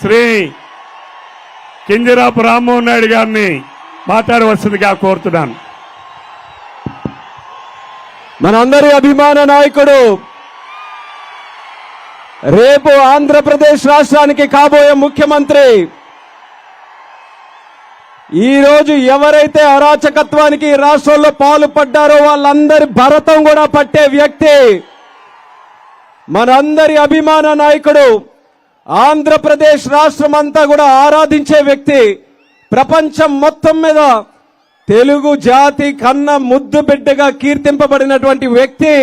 శ్రీ కింజరాపు రామ్మోహన్ నాయుడు గారిని మాట్లాడవలసిందిగా కోరుతున్నాను. మనందరి అభిమాన నాయకుడు, రేపు ఆంధ్రప్రదేశ్ రాష్ట్రానికి కాబోయే ముఖ్యమంత్రి, ఈ రోజు ఎవరైతే అరాచకత్వానికి రాష్ట్రంలో పాల్పడ్డారో వాళ్ళందరి భరతం కూడా పట్టే వ్యక్తి, మనందరి అభిమాన నాయకుడు, ఆంధ్రప్రదేశ్ రాష్ట్రం అంతా కూడా ఆరాధించే వ్యక్తి, ప్రపంచం మొత్తం మీద తెలుగు జాతి కన్న ముద్దు బిడ్డగా కీర్తింపబడినటువంటి వ్యక్తి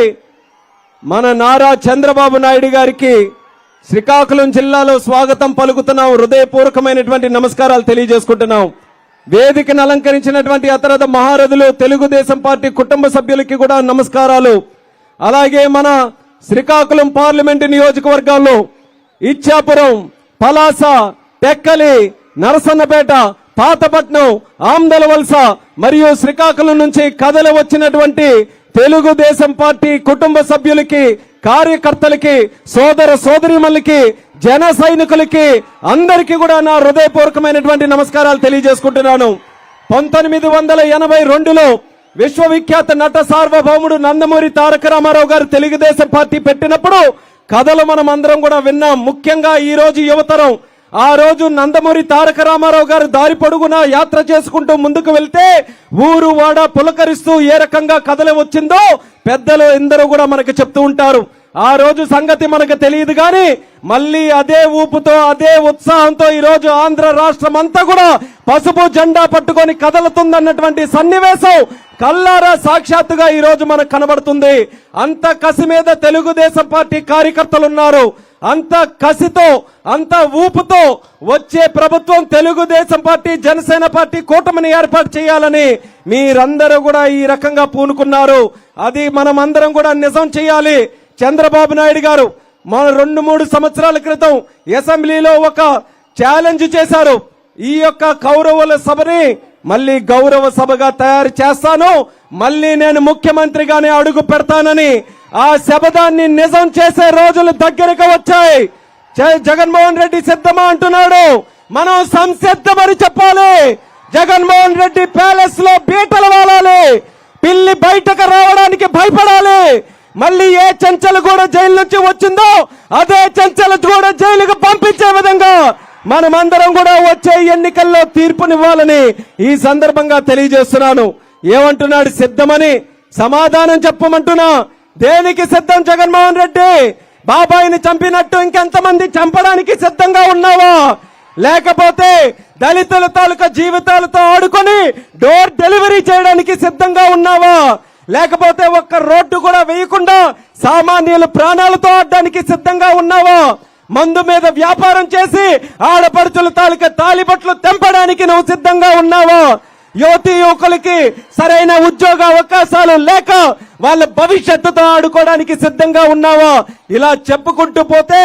మన నారా చంద్రబాబు నాయుడు గారికి శ్రీకాకుళం జిల్లాలో స్వాగతం పలుకుతున్నాం. హృదయపూర్వకమైనటువంటి నమస్కారాలు తెలియజేసుకుంటున్నాం. వేదికను అలంకరించినటువంటి అతరథ మహారథులు, తెలుగుదేశం పార్టీ కుటుంబ సభ్యులకి కూడా నమస్కారాలు. అలాగే మన శ్రీకాకుళం పార్లమెంటు నియోజకవర్గాల్లో ఇచ్చాపురం, పలాస, టెక్కలి, నరసన్నపేట, పాతపట్నం, ఆమ్దలవలస మరియు శ్రీకాకుళం నుంచి కదలి వచ్చినటువంటి తెలుగుదేశం పార్టీ కుటుంబ సభ్యులకి, కార్యకర్తలకి, సోదర సోదరీమణులకి, జన సైనికులకి అందరికీ కూడా నా హృదయపూర్వకమైనటువంటి నమస్కారాలు తెలియజేసుకుంటున్నాను. 1982లో విశ్వవిఖ్యాత నట సార్వభౌముడు నందమూరి తారక రామారావు గారు తెలుగుదేశం పార్టీ పెట్టినప్పుడు కథలు మనం అందరం కూడా విన్నాం. ముఖ్యంగా ఈ రోజు యువతరం, ఆ రోజు నందమూరి తారక రామారావు గారు దారి పొడుగునా యాత్ర చేసుకుంటూ ముందుకు వెళ్తే ఊరు వాడ పులకరిస్తూ ఏ రకంగా కథలు వచ్చిందో పెద్దలు ఎందరూ కూడా మనకు చెప్తూ ఉంటారు. ఆ రోజు సంగతి మనకు తెలియదు కానీ మళ్ళీ అదే ఊపుతో, అదే ఉత్సాహంతో ఈ రోజు ఆంధ్ర రాష్ట్రం అంతా కూడా పసుపు జెండా పట్టుకొని కదలుతుందన్నటువంటి సన్నివేశం కల్లారా సాక్షాత్తుగా ఈ రోజు మనకు కనబడుతుంది. అంత కసి మీద తెలుగుదేశం పార్టీ కార్యకర్తలు ఉన్నారు. అంత కసితో, అంత ఊపుతో వచ్చే ప్రభుత్వం తెలుగుదేశం పార్టీ, జనసేన పార్టీ కూటమిని ఏర్పాటు చేయాలని మీరందరూ కూడా ఈ రకంగా పూనుకున్నారు. అది మనం అందరం కూడా నిజం చేయాలి. చంద్రబాబు నాయుడు గారు మన 2-3 సంవత్సరాల క్రితం అసెంబ్లీలో ఒక ఛాలెంజ్ చేశారు. ఈ యొక్క కౌరవుల సభని మళ్ళీ గౌరవ సభగా తయారు చేస్తాను, మళ్ళీ నేను ముఖ్యమంత్రిగానే అడుగు పెడతానని ఆ శబదాన్ని నిజం చేసే రోజులు దగ్గరకు వచ్చాయి. జగన్మోహన్ రెడ్డి సిద్ధమా అంటున్నాడు, మనం సంసిద్ధమని చెప్పాలి. జగన్మోహన్ రెడ్డి ప్యాలెస్ లో బీటలు వాలాలి, పిల్లి బయటకు రావడానికి భయపడాలి. మళ్ళీ ఏ చెంచలు కూడా జైలు నుంచి వచ్చిందో అదే చెంచలు కూడా జైలుకు పంపించే విధంగా మనమందరం కూడా వచ్చే ఎన్నికల్లో తీర్పునివ్వాలని ఈ సందర్భంగా తెలియజేస్తున్నాను. ఏమంటున్నాడు? సిద్ధమని సమాధానం చెప్పమంటున్నా. దేనికి సిద్ధం జగన్మోహన్ రెడ్డి? బాబాయిని చంపినట్టు ఇంకెంతమంది చంపడానికి సిద్ధంగా ఉన్నావా? లేకపోతే దళితుల తాలూకా జీవితాలతో ఆడుకొని డోర్ డెలివరీ చేయడానికి సిద్ధంగా ఉన్నావా? లేకపోతే ఒక్క రోడ్డు కూడా వేయకుండా సామాన్యుల ప్రాణాలతో ఆడడానికి సిద్ధంగా ఉన్నావా? మందు మీద వ్యాపారం చేసి ఆడపడుచుల తాలూకా తాలిబట్లు తెంపడానికి నువ్వు సిద్ధంగా ఉన్నావా? యువతి యువకులకి సరైన ఉద్యోగ అవకాశాలు లేక వాళ్ళ భవిష్యత్తుతో ఆడుకోవడానికి సిద్ధంగా ఉన్నావా? ఇలా చెప్పుకుంటూ పోతే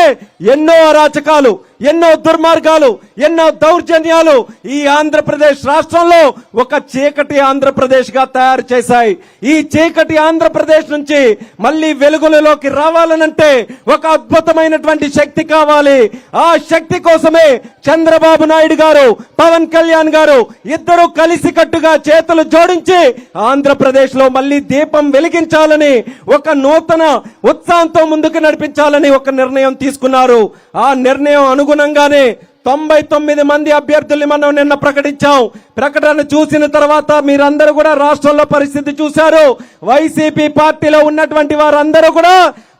ఎన్నో అరాచకాలు, ఎన్నో దుర్మార్గాలు, ఎన్నో దౌర్జన్యాలు ఈ ఆంధ్రప్రదేశ్ రాష్ట్రంలో ఒక చీకటి ఆంధ్రప్రదేశ్ గా తయారు చేశాయి. ఈ చీకటి ఆంధ్రప్రదేశ్ నుంచి మళ్ళీ వెలుగులలోకి రావాలనంటే ఒక అద్భుతమైనటువంటి శక్తి కావాలి. ఆ శక్తి కోసమే చంద్రబాబు నాయుడు గారు, పవన్ కళ్యాణ్ గారు ఇద్దరు కలిసికట్టుగా చేతులు జోడించి ఆంధ్రప్రదేశ్ లో మళ్ళీ దీపం వెలిగించాలని, ఒక నూతన ఉత్సాహంతో ముందుకు నడిపించాలని ఒక నిర్ణయం తీసుకున్నారు. ఆ నిర్ణయం అనుగుణంగానే 99 మంది అభ్యర్థుల్ని మనం నిన్న ప్రకటించాం. ప్రకటన చూసిన తర్వాత మీరందరూ కూడా రాష్ట్రంలో పరిస్థితి చూశారు. వైసీపీ పార్టీలో ఉన్నటువంటి వారందరూ కూడా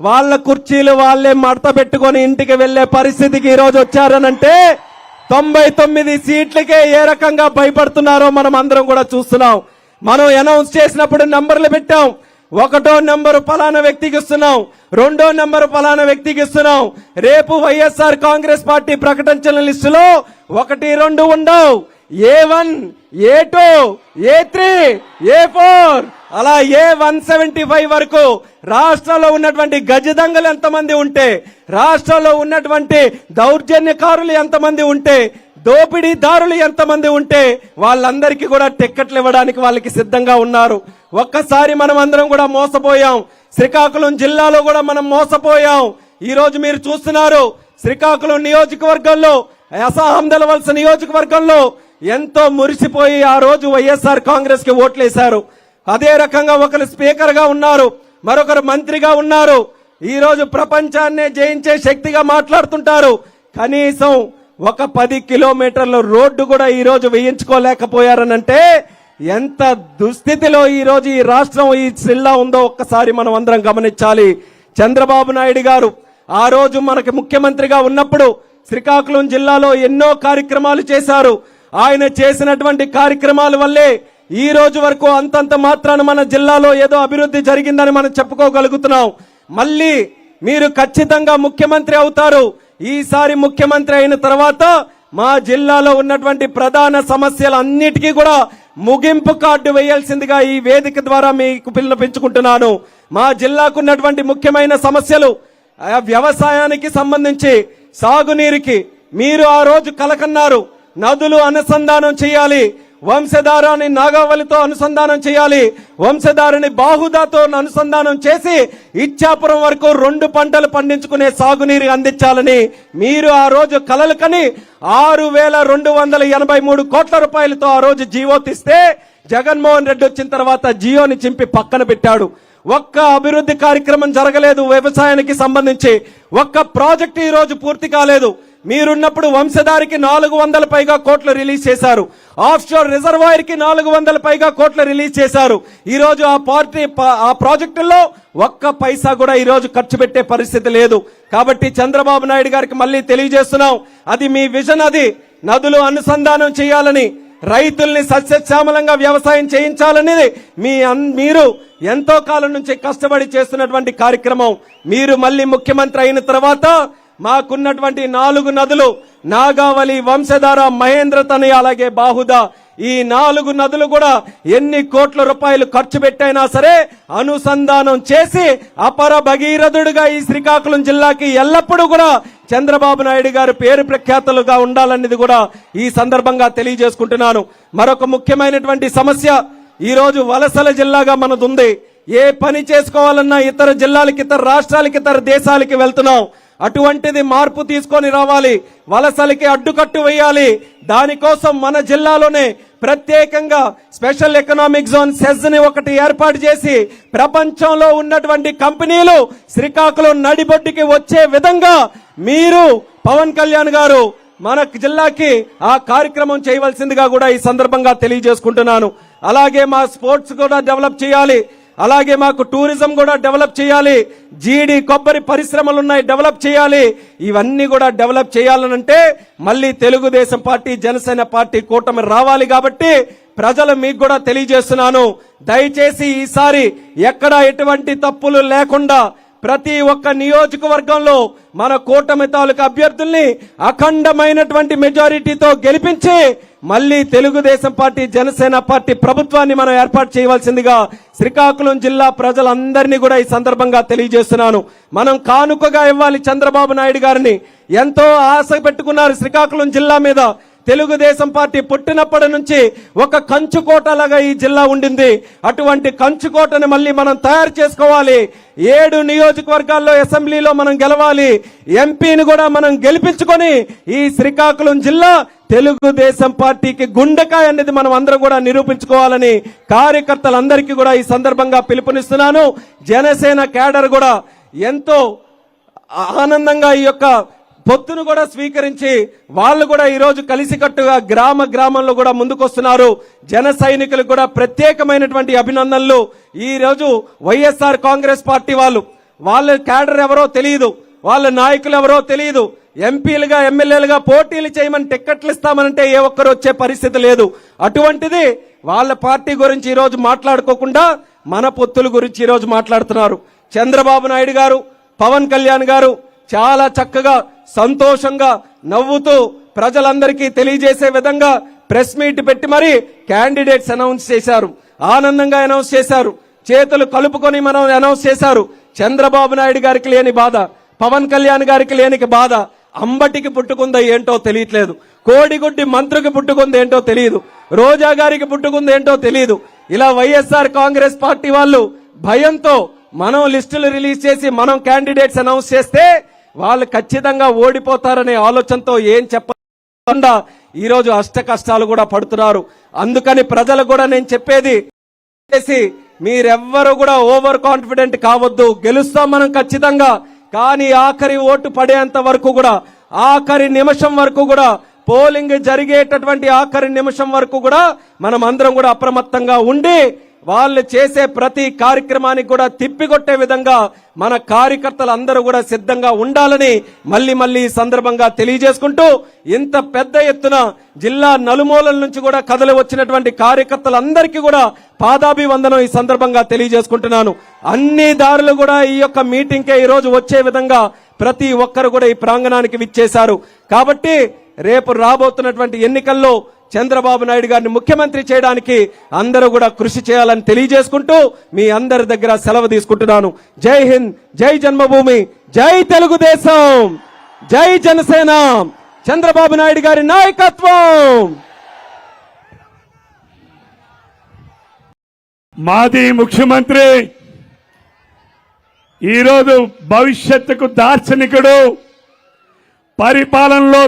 వాళ్ళ కుర్చీలు వాళ్ళే మడత పెట్టుకొని ఇంటికి వెళ్లే పరిస్థితికి ఈ రోజు వచ్చారనంటే 99 సీట్లకే ఏ రకంగా భయపడుతున్నారో మనం అందరం కూడా చూస్తున్నాం. మనం అనౌన్స్ చేసినప్పుడు నంబర్లు పెట్టాం. 1వ నెంబరు ఫలానా వ్యక్తికి ఇస్తున్నాం, 2వ నెంబరు ఫలానా వ్యక్తికి ఇస్తున్నాం. రేపు వైఎస్ఆర్ కాంగ్రెస్ పార్టీ ప్రకటించిన లిస్టులో 1, 2 ఉండవు. A1, A2, A3, A4 అలా A175 వరకు రాష్ట్రంలో ఉన్నటువంటి గజదంగలు ఎంతమంది ఉంటే, రాష్ట్రంలో ఉన్నటువంటి దౌర్జన్యకారులు ఎంతమంది ఉంటే, దోపిడీదారులు ఎంతమంది ఉంటే వాళ్ళందరికీ కూడా టిక్కెట్లు ఇవ్వడానికి వాళ్ళకి సిద్ధంగా ఉన్నారు. ఒక్కసారి మనం అందరం కూడా మోసపోయాం. శ్రీకాకుళం జిల్లాలో కూడా మనం మోసపోయాం. ఈ రోజు మీరు చూస్తున్నారు శ్రీకాకుళం నియోజకవర్గంలో అహ్మదాబాద్ నియోజకవర్గంలో ఎంతో మురిసిపోయి ఆ రోజు వైఎస్ఆర్ కాంగ్రెస్ కి ఓట్లేశారు. అదే రకంగా ఒకరు స్పీకర్ గా ఉన్నారు, మరొకరు మంత్రిగా ఉన్నారు. ఈ రోజు ప్రపంచాన్నే జయించే శక్తిగా మాట్లాడుతుంటారు. కనీసం ఒక 10 కిలోమీటర్ల రోడ్డు కూడా ఈ రోజు వేయించుకోలేకపోయారనంటే ఎంత దుస్థితిలో ఈ రోజు ఈ రాష్ట్రం ఈ జిల్లా ఉందో ఒక్కసారి మనం అందరం గమనించాలి. చంద్రబాబు నాయుడు గారు ఆ రోజు మనకి ముఖ్యమంత్రిగా ఉన్నప్పుడు శ్రీకాకుళం జిల్లాలో ఎన్నో కార్యక్రమాలు చేశారు. ఆయన చేసినటువంటి కార్యక్రమాల వల్లే ఈ రోజు వరకు అంతంత మాత్రాన మన జిల్లాలో ఏదో అభివృద్ధి జరిగిందని మనం చెప్పుకోగలుగుతున్నాం. మళ్ళీ మీరు ఖచ్చితంగా ముఖ్యమంత్రి అవుతారు. ఈసారి ముఖ్యమంత్రి అయిన తర్వాత మా జిల్లాలో ఉన్నటువంటి ప్రధాన సమస్యలన్నిటికీ కూడా ముగింపు కార్డు వేయాల్సిందిగా ఈ వేదిక ద్వారా మీకు పిలుపునిచ్చుకుంటున్నాను. మా జిల్లాకు ఉన్నటువంటి ముఖ్యమైన సమస్యలు వ్యవసాయానికి సంబంధించి సాగునీరుకి మీరు ఆ రోజు కలకన్నారు. నదులు అనుసంధానం చేయాలి, వంశధారాన్ని నాగావళితో అనుసంధానం చేయాలి, వంశధారిని బాహుదాతో అనుసంధానం చేసి ఇచ్చాపురం వరకు 2 పంటలు పండించుకునే సాగునీరు అందించాలని మీరు ఆ రోజు కలలు కని 6,283 కోట్ల రూపాయలతో ఆ రోజు జియో తీస్తే జగన్మోహన్ రెడ్డి వచ్చిన తర్వాత జియోని చింపి పక్కన పెట్టాడు. ఒక్క అభివృద్ధి కార్యక్రమం జరగలేదు. వ్యవసాయానికి సంబంధించి ఒక్క ప్రాజెక్టు ఈ రోజు పూర్తి కాలేదు. మీరున్నప్పుడు వంశధారికి 400 పైగా కోట్లు రిలీజ్ చేశారు. ఆఫ్ షోర్ రిజర్వాయర్ కి 400 పైగా కోట్లు రిలీజ్ చేశారు. ఈ రోజు ఆ ప్రాజెక్టుల్లో ఒక్క పైసా కూడా ఈ రోజు ఖర్చు పెట్టే పరిస్థితి లేదు. కాబట్టి చంద్రబాబు నాయుడు గారికి మళ్ళీ తెలియజేస్తున్నాం, అది మీ విజన్. అది నదులు అనుసంధానం చేయాలని, రైతుల్ని సస్యశ్యామలంగా వ్యవసాయం చేయించాలనేది మీరు ఎంతో కాలం నుంచి కష్టపడి చేస్తున్నటువంటి కార్యక్రమం. మీరు మళ్ళీ ముఖ్యమంత్రి అయిన తర్వాత మాకున్నటువంటి 4 నదులు నాగావళి, వంశధార, మహేంద్రతని అలాగే బాహుదా, ఈ 4 నదులు కూడా ఎన్ని కోట్ల రూపాయలు ఖర్చు పెట్టైనా సరే అనుసంధానం చేసి అపర భగీరథుడిగా ఈ శ్రీకాకుళం జిల్లాకి ఎల్లప్పుడూ కూడా చంద్రబాబు నాయుడు గారు పేరు ప్రఖ్యాతలుగా ఉండాలనేది కూడా ఈ సందర్భంగా తెలియజేసుకుంటున్నాను. మరొక ముఖ్యమైనటువంటి సమస్య ఈ రోజు వలసల జిల్లాగా మనదుంది. ఏ పని చేసుకోవాలన్నా ఇతర జిల్లాలకి, ఇతర రాష్ట్రాలకి, ఇతర దేశాలకి వెళ్తున్నాం. అటువంటిది మార్పు తీసుకొని రావాలి. వలసలకి అడ్డుకట్టు వేయాలి. దానికోసం మన జిల్లాలోనే ప్రత్యేకంగా స్పెషల్ ఎకనామిక్ జోన్ సెజ్ ని ఒకటి ఏర్పాటు చేసి ప్రపంచంలో ఉన్నటువంటి కంపెనీలు శ్రీకాకుళం నడిబొడ్డుకి వచ్చే విధంగా మీరు పవన్ కళ్యాణ్ గారు మన జిల్లాకి ఆ కార్యక్రమం చేయవలసిందిగా కూడా ఈ సందర్భంగా తెలియజేసుకుంటున్నాను. అలాగే మా స్పోర్ట్స్ కూడా డెవలప్ చేయాలి. అలాగే మాకు టూరిజం కూడా డెవలప్ చేయాలి. జీడి, కొబ్బరి పరిశ్రమలు ఉన్నాయి, డెవలప్ చేయాలి. ఇవన్నీ కూడా డెవలప్ చేయాలనంటే మళ్ళీ తెలుగుదేశం పార్టీ, జనసేన పార్టీ కూటమి రావాలి. కాబట్టి ప్రజలు మీకు కూడా తెలియజేస్తున్నాను, దయచేసి ఈసారి ఎక్కడ ఎటువంటి తప్పులు లేకుండా ప్రతి ఒక్క నియోజకవర్గంలో మన కూటమి తాలూకా అభ్యర్థుల్ని అఖండమైనటువంటి మెజారిటీతో గెలిపించి మళ్ళీ తెలుగుదేశం పార్టీ, జనసేన పార్టీ ప్రభుత్వాన్ని మనం ఏర్పాటు చేయవలసిందిగా శ్రీకాకుళం జిల్లా ప్రజలందరినీ కూడా ఈ సందర్భంగా తెలియజేస్తున్నాను. మనం కానుకగా ఇవ్వాలి చంద్రబాబు నాయుడు గారిని. ఎంతో ఆశ పెట్టుకున్నారు శ్రీకాకుళం జిల్లా మీద. తెలుగుదేశం పార్టీ పుట్టినప్పటి నుంచి ఒక కంచుకోటలాగా ఈ జిల్లా ఉండింది. అటువంటి కంచుకోటను మళ్ళీ మనం తయారు చేసుకోవాలి. 7 నియోజకవర్గాల్లో అసెంబ్లీలో మనం గెలవాలి. ఎంపీని కూడా మనం గెలిపించుకొని ఈ శ్రీకాకుళం జిల్లా తెలుగుదేశం పార్టీకి గుండెకాయ అనేది మనం అందరం కూడా నిరూపించుకోవాలని కార్యకర్తలందరికీ కూడా ఈ సందర్భంగా పిలుపునిస్తున్నాను. జనసేన కేడర్ కూడా ఎంతో ఆనందంగా ఈ యొక్క పొత్తును కూడా స్వీకరించి వాళ్ళు కూడా ఈ రోజు కలిసికట్టుగా గ్రామంలో కూడా ముందుకొస్తున్నారు. జన సైనికులకు కూడా ప్రత్యేకమైనటువంటి అభినందనలు. ఈ రోజు వైఎస్ఆర్ కాంగ్రెస్ పార్టీ వాళ్ళ క్యాడర్ ఎవరో తెలియదు, వాళ్ళ నాయకులు ఎవరో తెలియదు. ఎంపీలుగా, ఎమ్మెల్యేలుగా పోటీలు చేయమని టిక్కెట్లు ఇస్తామనంటే ఏ ఒక్కరు వచ్చే పరిస్థితి లేదు. అటువంటిది వాళ్ళ పార్టీ గురించి ఈ రోజు మాట్లాడుకోకుండా మన పొత్తుల గురించి ఈ రోజు మాట్లాడుతున్నారు. చంద్రబాబు నాయుడు గారు, పవన్ కళ్యాణ్ గారు చాలా చక్కగా, సంతోషంగా, నవ్వుతూ ప్రజలందరికీ తెలియజేసే విధంగా ప్రెస్ మీట్ పెట్టి మరి క్యాండిడేట్స్ అనౌన్స్ చేశారు. ఆనందంగా అనౌన్స్ చేశారు. చేతులు కలుపుకొని మనం అనౌన్స్ చేశారు. చంద్రబాబు నాయుడు గారికి లేని బాధ, పవన్ కళ్యాణ్ గారికి లేని బాధ అంబటికి పుట్టుకుందో ఏంటో తెలియట్లేదు. కోడిగుడ్డి మంత్రికి పుట్టుకుంది ఏంటో తెలియదు. రోజా గారికి పుట్టుకుంది ఏంటో తెలియదు. ఇలా వైఎస్ఆర్ కాంగ్రెస్ పార్టీ వాళ్ళు భయంతో మనం లిస్టులు రిలీజ్ చేసి మనం క్యాండిడేట్స్ అనౌన్స్ చేస్తే వాళ్ళు ఖచ్చితంగా ఓడిపోతారనే ఆలోచనతో ఏం చెప్ప ఈ రోజు అష్ట కష్టాలు కూడా పడుతున్నారు. అందుకని ప్రజలకు కూడా నేను చెప్పేది చేసి మీరెవ్వరు కూడా ఓవర్ కాన్ఫిడెంట్ కావద్దు. గెలుస్తాం మనం ఖచ్చితంగా. కానీ ఆఖరి ఓటు పడేంత వరకు కూడా, ఆఖరి నిమిషం వరకు కూడా, పోలింగ్ జరిగేటటువంటి ఆఖరి నిమిషం వరకు కూడా మనం అందరం కూడా అప్రమత్తంగా ఉండి వాళ్ళు చేసే ప్రతి కార్యక్రమానికి కూడా తిప్పికొట్టే విధంగా మన కార్యకర్తలు అందరూ కూడా సిద్ధంగా ఉండాలని మళ్ళీ ఈ సందర్భంగా తెలియజేసుకుంటూ, ఇంత పెద్ద ఎత్తున జిల్లా నలుమూలల నుంచి కూడా కదలి వచ్చినటువంటి కార్యకర్తలందరికీ కూడా పాదాభివందనం ఈ సందర్భంగా తెలియజేసుకుంటున్నాను. అన్ని దారులు కూడా ఈ యొక్క మీటింగ్కే ఈ రోజు వచ్చే విధంగా ప్రతి ఒక్కరు కూడా ఈ ప్రాంగణానికి విచ్చేశారు. కాబట్టి రేపు రాబోతున్నటువంటి ఎన్నికల్లో చంద్రబాబు నాయుడు గారిని ముఖ్యమంత్రి చేయడానికి అందరూ కూడా కృషి చేయాలని తెలియజేసుకుంటూ మీ అందరి దగ్గర సెలవు తీసుకుంటున్నాను. జై హింద్, జై జన్మభూమి, జై తెలుగుదేశం, జై జనసేన, చంద్రబాబు నాయుడు గారి నాయకత్వం. మాది ముఖ్యమంత్రి ఈరోజు భవిష్యత్తుకు దార్శనికుడు, పరిపాలనలో